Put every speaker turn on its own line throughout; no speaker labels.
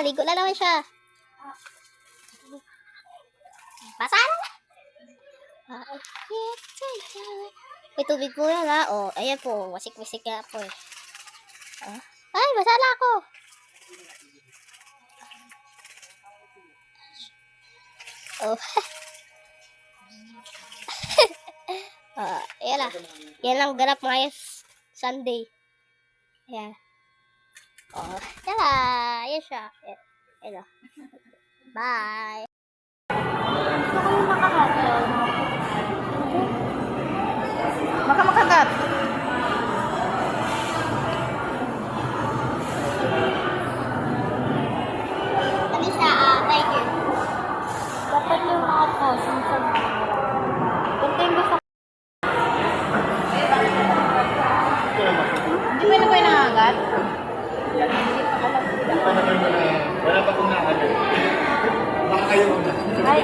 Ligo na naman siya. Basa na. May tubig po yan ha. Oh, ayan po. Wasik-wasik nga po eh. Ay, basa na ako. Oh. Ayan na. Yan lang ganap ngayon Sunday. Ayan. Oh, yan na. Ayan siya. Ayan na. Bye.
Gusto ko yung makahagal. Baka makagat.
Sabi siya, tiger.
Dapat yung atas. Ito yung gusto ko. Hindi mo na ba yung nangagat?
Wala pa kong nakagal. Baka kayo muna.
Ay.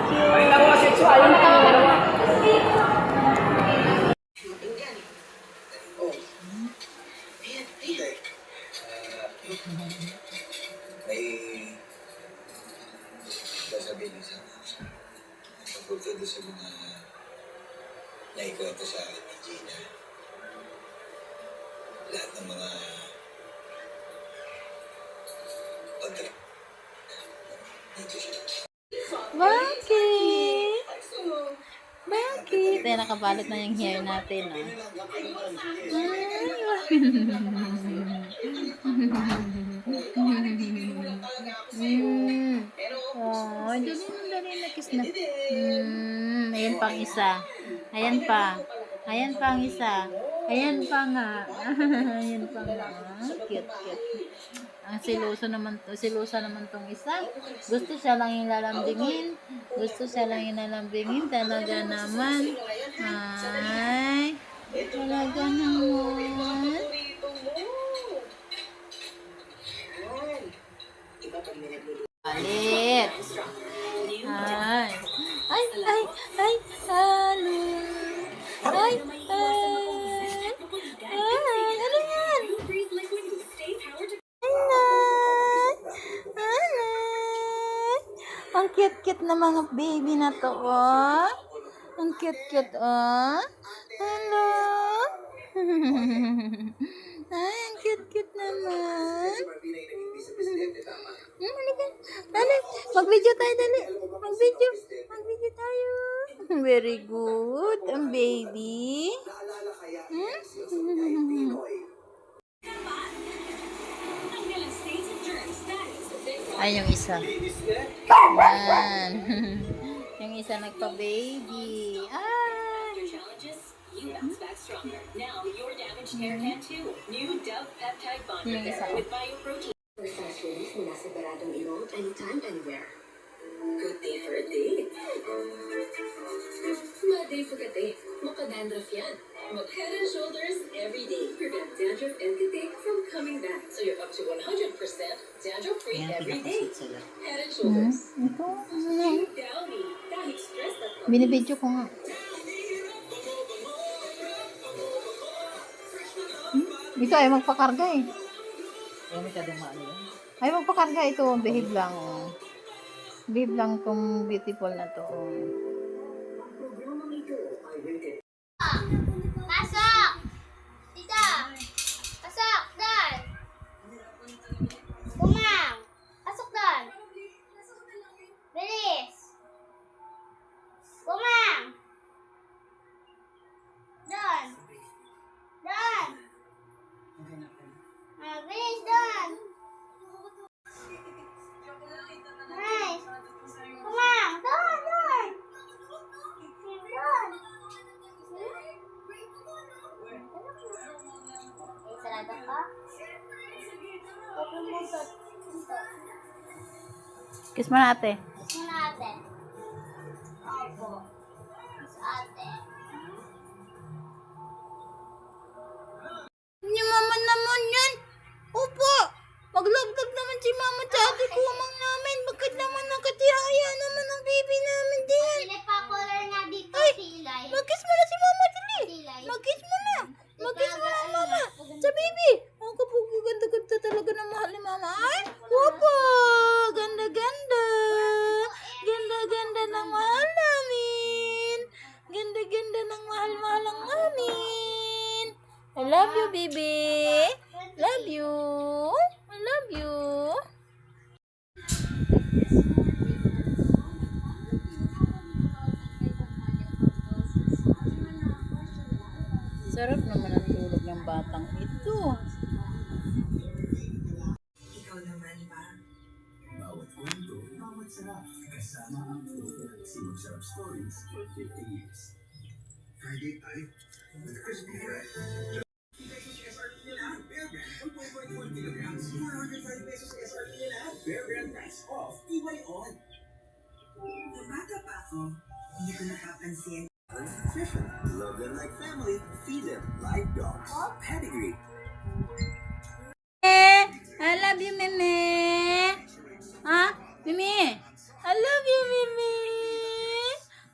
Ay, nawa sexual.
Ano ka?
May sasabihin niyo sa akin. Tungkol ka doon sa mga naikwento sa akin ni Gina. Lahat ng mga pagdala.
Bakit? Bakit? Ay, nakabalot na yung hair natin, ah. Oh, dali na kiss na. Ayan pang isa. Ayan pa. Ayan pang isa. Ayan pa nga. Ayan pa nga. Cute, cute. Ang silusa naman tong isa. Gusto siya lang yung lalambingin. Gusto siya lang yung lalambingin. Talaga naman. Ay. Talaga naman. Palit. Ay. Ay, ay, ay. Halo. Ay, ay. Ay, ano yan? Ang cute-cute na mga baby na to, oh. Ang cute-cute, oh. Hello. Ay, ang cute-cute naman. Dali, mag-video tayo, dali. Mag-video. Mag-video tayo. Very good. Ang baby. Ay, yung isa. Yan. Yung isa nagpa-baby. Ah!
You bounce back stronger. Now your damaged hair can too. New Dove Peptide Bond Repair with Bioprotein. First release mula sa Beradong Ilong anytime, anywhere. Good day for a date. Bad day for a date. Maka-dandruff yan. Mag-Head and Shoulders every day. Prevent dandruff and headache from coming back. So you're up to 100% dandruff-free every day. Head and Shoulders.
Ito.
Downy. Kahit stress na ka.
Binibidyo ko nga. Ito ay magpakarga eh. Ay magpakarga ito. Behave lang. Oh. Behave lang tong beautiful na to. Oh.
Pasok! Tita! Pasok! Doon! Kumang! Pasok doon! Bilis! Kumang! Doon! Doon! Bilis doon! Nice! Kumang! Doon! Doon! Doon! Sarado ka?
Kiss mo na ate.
Kiss mo na ate. Opo. Kiss ate.
Ni mama naman yan. Opo. Maglagdag naman si mama sa ate kumang namin. Bakit naman nakatihaya naman ang baby namin din.
Sila pa color na dito,
Ay,
silay.
mag-kiss mo na si mama dili.
Silay.
Mag-kiss mo na. Mag-kiss mo na mama. Sa baby. Ang kapag ganda Love you. I love you. Sarap naman ang tulog ng batang ito.
Ikaw naman ba?
Bawat kwento, bawat sarap. Kasama ang Philippine Simon Sarap Stories for 50 years. Friday tayo with crispy fresh. Pesos SRP nila, Bear Brand, 1.1 kilograms, 405 pesos SRP nila, Bear Brand price off, tibay on.
Nung bata pa ako, hindi ko nakapansin.
Nutrition, love them like family, feed them like dogs. Pedigree.
I love you, Meme. Ha? Mimi? I love you, Mimi.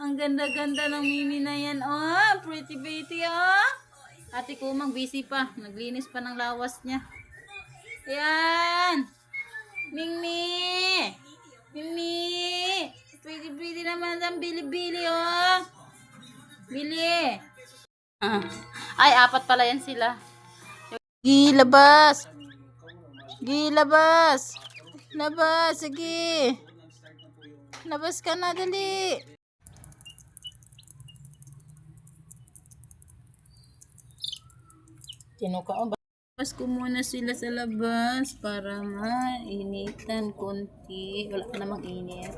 Ang ganda-ganda ng Mimi na yan, oh. Pretty baby, oh. Ate Kumang busy pa. Naglinis pa ng lawas niya. Ayan. Mimi. Mimi. Pretty naman ang bili-bili, oh. Bili. Ay, apat pala yan sila. Gilabas. Gilabas. Labas, sige. Labas ka na, dali. Labas ko muna sila sa labas para mainitan konti. Wala ka namang init.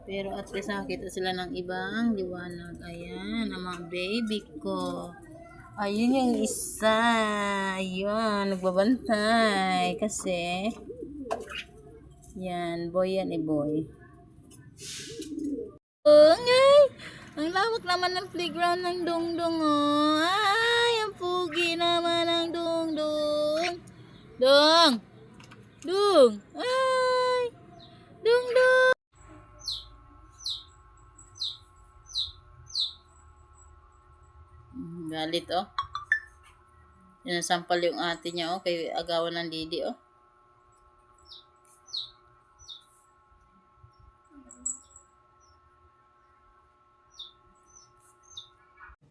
Pero at least nakakita sila ng ibang liwanag. Ayan, ang mga baby ko. Ayun yung isa. Ayun, nagbabantay. Kasi, yan, boy yan boy. Oh, ngay! Ang lawak naman ng playground ng Dongdong, oh. Ay, ang pugi naman ng Dongdong. Dong! Dong! Ay! Dongdong! Galit, oh. Sinasampal yung ate niya, oh. Kay agawan ng Didi, oh.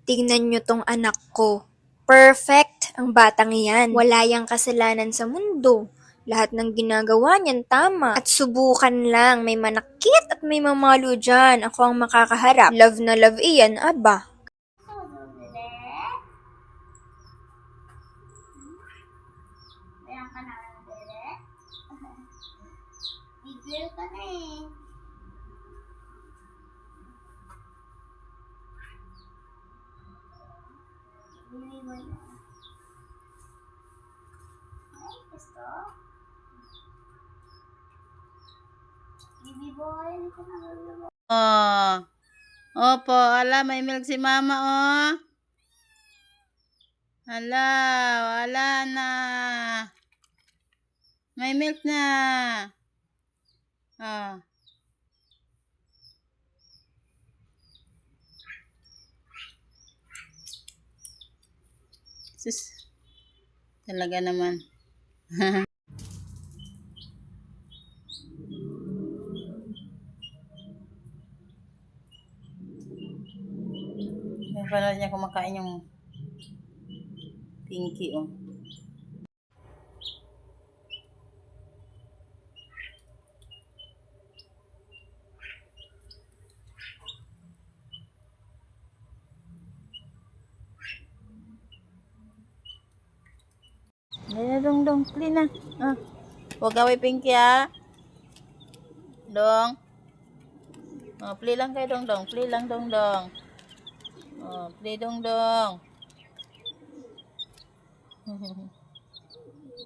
Tignan nyo tong anak ko. Perfect ang batang iyan. Wala yang kasalanan sa mundo. Lahat ng ginagawa niyan tama. At subukan lang, may manakit at may mamalo dyan. Ako ang makakaharap. Love na love iyan, aba.
Ayan ka na, bebe. Big girl ka na eh. Baby boy na. Ay, gusto? Baby boy, hindi ka na luluwa.
Oh. Opo, ala, may milk si mama, oh. Ala, wala na. May milk na. Oh. Sus. Talaga naman. Panood niya kumakain yung Pinky, oh. Dong, clean na. Ah. Huwag away Pinky, ah. Dong. Oh, play lang kayo, Dong. Play lang, Dong. Oh, play, Dong.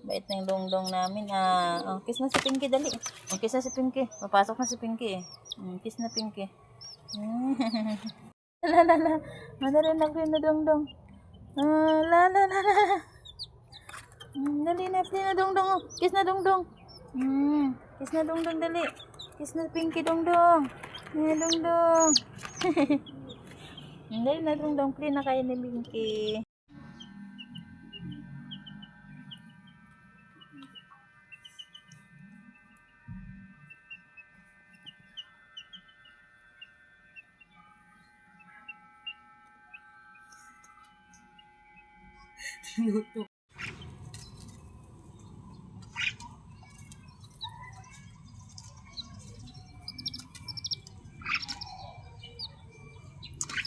Bait ng Dong namin, ah. Oh, kiss na si Pinky, dali. Oh, kiss na si Pinky. Papasok na si Pinky, eh. Kiss na Pinky. La. Madarinig na Dong. La. Dali na, play na Dong. Oh. Kiss na Dong. Kiss na Dong, dali. Kiss na Pinky, Dong. Dong. Dali na Dong, play na kayo ni Pinky.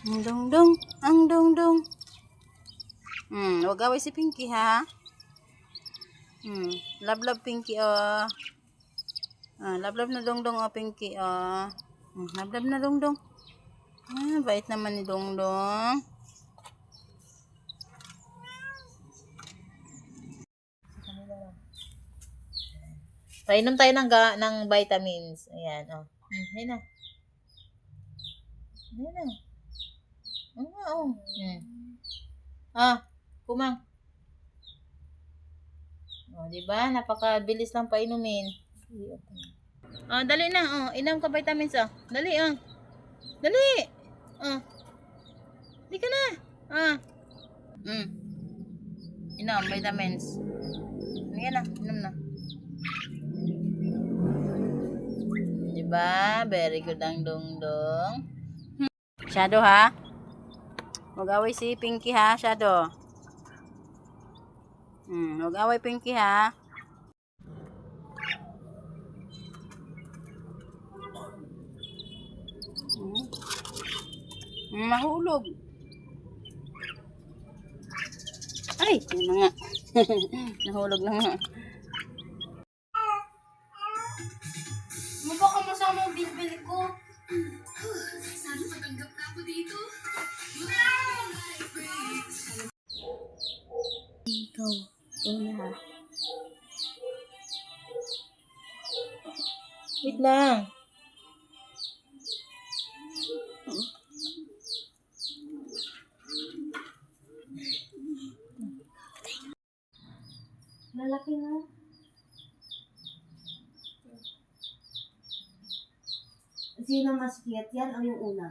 Ang dongdong, ang dongdong. Huwag away si Pinky, ha? Love, love, Pinky, oh. Love, love na dongdong, oh, Pinky, oh. Love, love na dongdong. Bait naman ni Dongdong. Painom tayo ng vitamins. Ayan, oh. Ayan na. Ayan na. Oh. Kumang. Diba? Napakabilis lang painumin. Dali na. Inom ka vitamins, Dali, Dali. Dali ka na. Inom vitamins. Ayan na, inom na. Diba? Very good ang Dongdong. Shadow, ha? Huwag away si Pinky, ha? Shadow. Huwag away Pinky, ha? Mahulog. Ay, yun na nga. Nahulog na nga.
Mo ba ka masama ang bilbil ko?
Sana matanggap na ako dito.
Ikaw na. Wait lang.
Lalaki na. Sino mas cute? Yan o yung una?